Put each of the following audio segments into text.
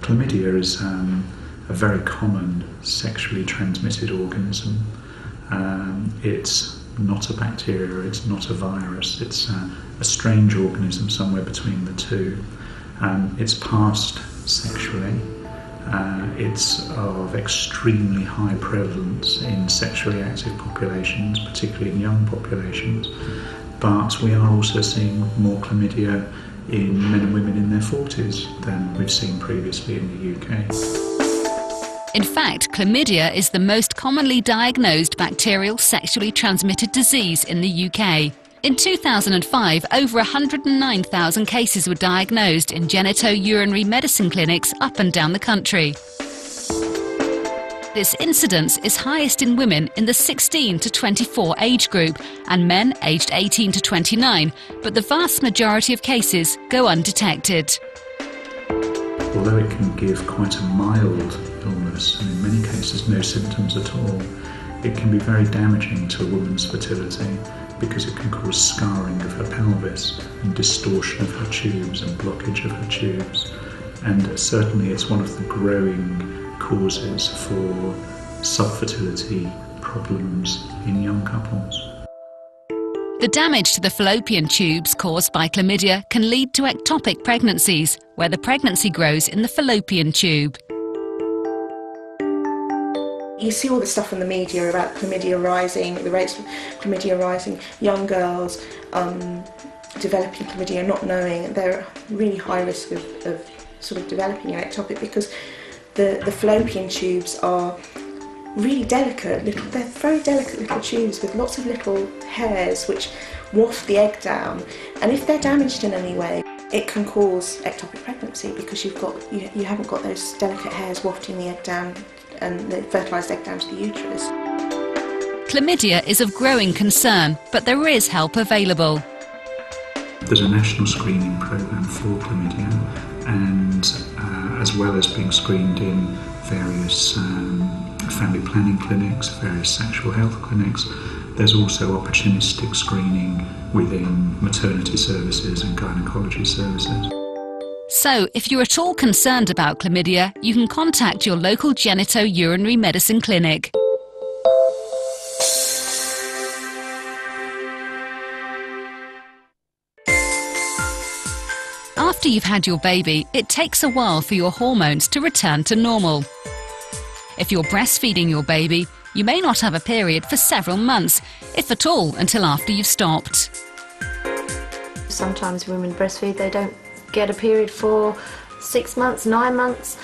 Chlamydia is a very common sexually transmitted organism. It's not a bacteria, it's not a virus, it's a strange organism somewhere between the two. It's passed sexually. It's of extremely high prevalence in sexually active populations, particularly in young populations, but we are also seeing more chlamydia in men and women in their 40s than we've seen previously in the UK. In fact, chlamydia is the most commonly diagnosed bacterial sexually transmitted disease in the UK. In 2005, over 109,000 cases were diagnosed in genito-urinary medicine clinics up and down the country. This incidence is highest in women in the 16 to 24 age group and men aged 18 to 29, but the vast majority of cases go undetected. Although it can give quite a mild illness, and in many cases no symptoms at all, it can be very damaging to a woman's fertility because it can cause scarring of her pelvis and distortion of her tubes and blockage of her tubes. And certainly it's one of the growing causes for subfertility problems in young couples. The damage to the fallopian tubes caused by chlamydia can lead to ectopic pregnancies, where the pregnancy grows in the fallopian tube. You see all the stuff in the media about chlamydia rising, the rates of chlamydia rising, young girls developing chlamydia, not knowing they're at really high risk of sort of developing an ectopic because the fallopian tubes are really delicate, they're very delicate little tubes with lots of little hairs which waft the egg down, and if they're damaged in any way it can cause ectopic pregnancy because you haven't got those delicate hairs wafting the egg down and the fertilised egg down to the uterus. Chlamydia is of growing concern, but there is help available. There's a national screening programme for chlamydia, and as well as being screened in various family planning clinics, various sexual health clinics, there's also opportunistic screening within maternity services and gynaecology services. So, if you're at all concerned about chlamydia, you can contact your local genito-urinary medicine clinic. After you've had your baby, it takes a while for your hormones to return to normal. If you're breastfeeding your baby, you may not have a period for several months, if at all, until after you've stopped. Sometimes women breastfeed, they don't get a period for 6 months, 9 months.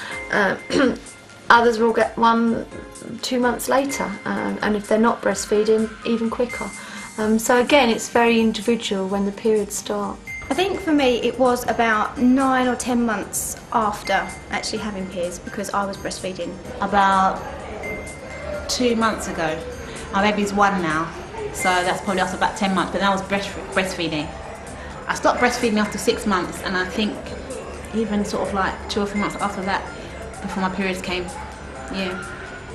Others will get 1-2 months later, and if they're not breastfeeding, even quicker. So again, it's very individual when the periods start. I think for me it was about 9 or 10 months after actually having periods because I was breastfeeding. About 2 months ago. My baby's 1 now, so that's probably after about 10 months, but then I was breastfeeding. I stopped breastfeeding after 6 months, and I think even sort of like 2 or 3 months after that, before my periods came, yeah.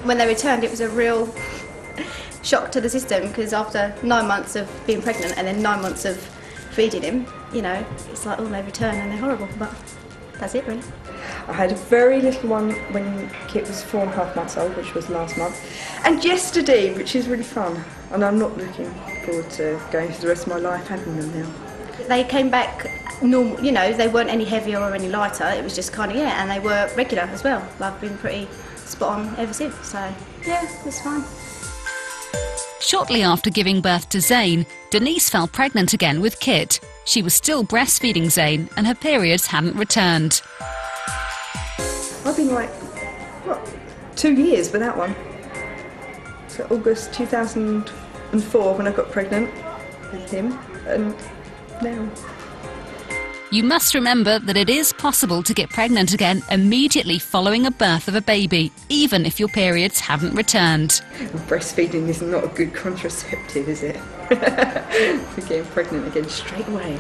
When they returned, it was a real shock to the system because after 9 months of being pregnant and then 9 months of feeding him, you know, it's like, oh, they return and they're horrible, but that's it really. I had a very little one when Kit was 4.5 months old, which was last month, and yesterday, which is really fun, and I'm not looking forward to going through the rest of my life having them now. They came back normal, you know, they weren't any heavier or any lighter, it was just kind of, yeah, and they were regular as well. I've been pretty spot on ever since, so yeah, it's fine. Shortly after giving birth to Zane, Denise fell pregnant again with Kit. She was still breastfeeding Zane and her periods hadn't returned. I've been like, what, 2 years without one. So August 2004 when I got pregnant with him, and now. You must remember that it is possible to get pregnant again immediately following a birth of a baby, even if your periods haven't returned. Breastfeeding is not a good contraceptive, is it? For getting pregnant again straight away.